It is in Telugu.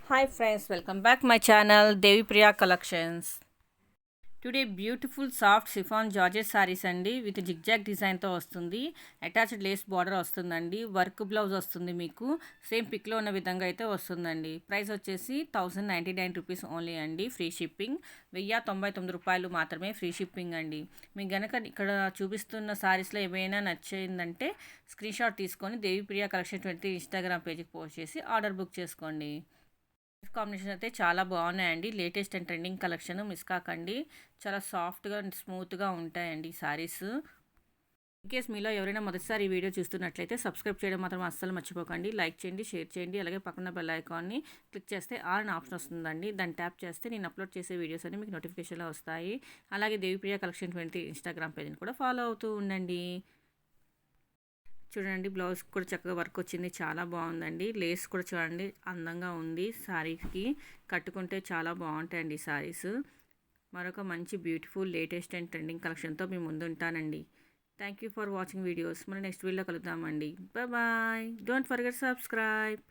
Hi friends, welcome back my channel Devi Priya Collections. Today beautiful soft chiffon georgette saris అండి విత్ జిగ్జాగ్ డిజైన్తో వస్తుంది. అటాచ్డ్ లేస్ బార్డర్ వస్తుందండి. వర్క్ బ్లౌజ్ వస్తుంది. మీకు సేమ్ పిక్లో ఉన్న విధంగా అయితే వస్తుందండి. ప్రైస్ వచ్చేసి 1099 రూపీస్ ఓన్లీ అండి. Free shipping. 1099 రూపాయలు మాత్రమే ఫ్రీ షిప్పింగ్ అండి. మీకు గనక ఇక్కడ చూపిస్తున్న సారీస్లో ఏమైనా నచ్చిందంటే స్క్రీన్ షాట్ తీసుకొని దేవి ప్రియా కలెక్షన్ 20 ఇన్స్టాగ్రామ్ పేజ్కి పోస్ట్ చేసి ఆర్డర్ బుక్ చేసుకోండి. కాంబినేషన్ అయితే చాలా బాగున్నాయండి. Latest and trending collection miss కాకండి. చాలా సాఫ్ట్గా అండ్ స్మూత్గా ఉంటాయండి ఈ సారీస్. ఇన్కేస్ మీలో ఎవరైనా మొదటిసారి ఈ వీడియో చూస్తున్నట్లయితే సబ్స్క్రైబ్ చేయడం మాత్రం అస్సలు మర్చిపోకండి. లైక్ చేయండి, షేర్ చేయండి. అలాగే పక్కన బెల్ ఐకాన్ని క్లిక్ చేస్తే ఆల్ అని ఆప్షన్ వస్తుందండి. దాన్ని ట్యాప్ చేస్తే నేను అప్లోడ్ చేసే వీడియోస్ అన్ని మీకు నోటిఫికేషన్లో వస్తాయి. అలాగే దేవిప్రియ కలెక్షన్ 20 ఇన్స్టాగ్రామ్ పేజ్ని కూడా ఫాలో అవుతూ ఉండండి. చూడండి, బ్లౌజ్ కూడా చక్కగా వర్క్ వచ్చింది. చాలా బాగుందండి. లేస్ కూడా చూడండి అందంగా ఉంది. శారీకి కట్టుకుంటే చాలా బాగుంటాయండి శారీస్. మరొక మంచి బ్యూటిఫుల్ లేటెస్ట్ అండ్ ట్రెండింగ్ కలెక్షన్తో మీ ముందు ఉంటానండి. Thank you for watching videos. మన నెక్స్ట్ వీడియోలో కలుద్దామండి. బాయ్. Don't forget subscribe.